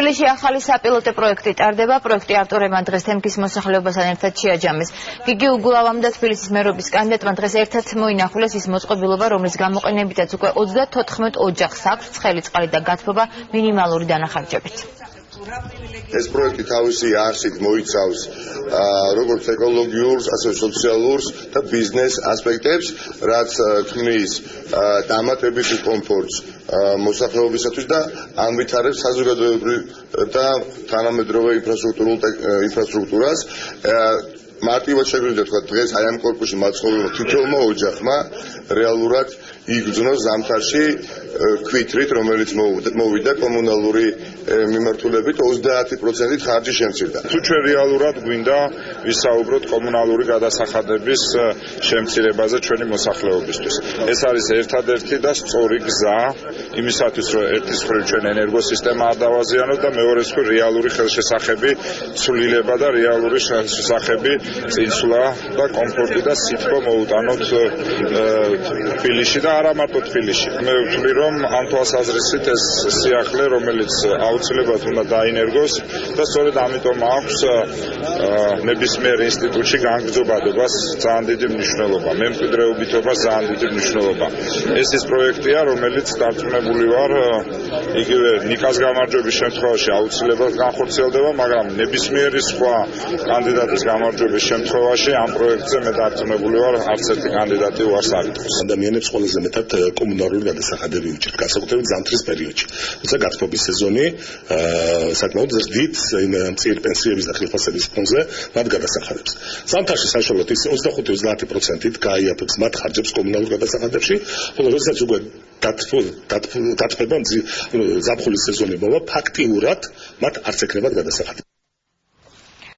თბილისში ახალი საპილოტო პროექტი ტარდება. პროექტი ავტორებმა დღეს თემქის მოსახლეობასთან ერთად შეაჯამეს. გიგი უგულავამ და თბილისის მერობის კანდიდატმა დღეს ერთად მოინახულეს ის მოწყობილობა, რომლის გამოყენებითაც უკვე 34 ოჯახს აქვს ცხელი წყალი და გათბობა მინიმალური დანახარჯებით. ეს პროექტი თავისი არსით მოიცავს როგორც ეკოლოგიურს, ასევე სოციალურს და ბიზნეს ასპექტებს, რაც ქმნის დამატებითი კომფორტს მოსახლეობისათვის და ამვითარებს საზოგადოებრივ და თანამედროვე ინფრასტრუქტურას. მარტივად შეგვიძლია თქვა დღეს აი ამ კორპუსში მაცხოვრებელ თითოეულმა ოჯახმა რეალურად იგრძნოს ზამთარში ქვითრით, რომელიც მოვიდა კომუნალური მიმართულებით 30% ხარჯი შემცირდა. თუ ჩვენ რეალურად გვინდა ვისაუბროთ კომუნალური გადასახადების შემცირებაზე ჩვენი მოსახლეობისთვის. ეს არის ერთადერთი და სწორი გზა იმისათვის, რომ ერთის მხრივ ჩვენ ენერგოსისტემა არ დავაზიანოთ და მეორეს მხრივ რეალური ხელშესახები, ცვლილება და რეალური ხელშესახები წინსვლა და კომფორტი და სითბო მოუტანოთ თბილისში და არა მარტო თბილისში. მე ვთვლი, რომ ამ თვალსაზრისით ეს სიახლე, რომელიც აუცილებლად უნდა დაინერგოს და სწორედ ამიტომ აქვს ნებისმიერ ინსტიტუტში განგრძობადობას ძალიან დიდი მნიშვნელობა, მემკვიდრეობითობას ძალიან დიდი მნიშვნელობა. ეს ის პროექტია, რომელიც დარწმუნებული ვარ, იგივე ნიკას გამარჯვების შემთხვევაში აუცილებლად განხორციელდება, მაგრამ ნებისმიერი სხვა კანდიდატის გამარჯვების შემთხვევაში ამ პროექტზე მე დარწმუნებული ვარ, არც ერთი კანდიდატი უარს არ იტყვის. ადამიანებს ყველაზე მეტად კომუნალური გადასახადები უჭირთ, განსაკუთრებით ზამთრის პერიოდში. თუმცა გათბობის სეზონი საკმაოდ ზრდით მწირი პენსიების და ხილხოსების ფონზე მათ გადასახადებს. ზამთარში საშუალოდ ის 25-30%-ით გაიაფებს მათ ხარჯებს კომუნალურ გადასახადებში, ხოლო როდესაც უკვე დათბება ზაფხულის სეზონი მოვა, ფაქტიურად მათ არც ეკნებათ გადასახადები.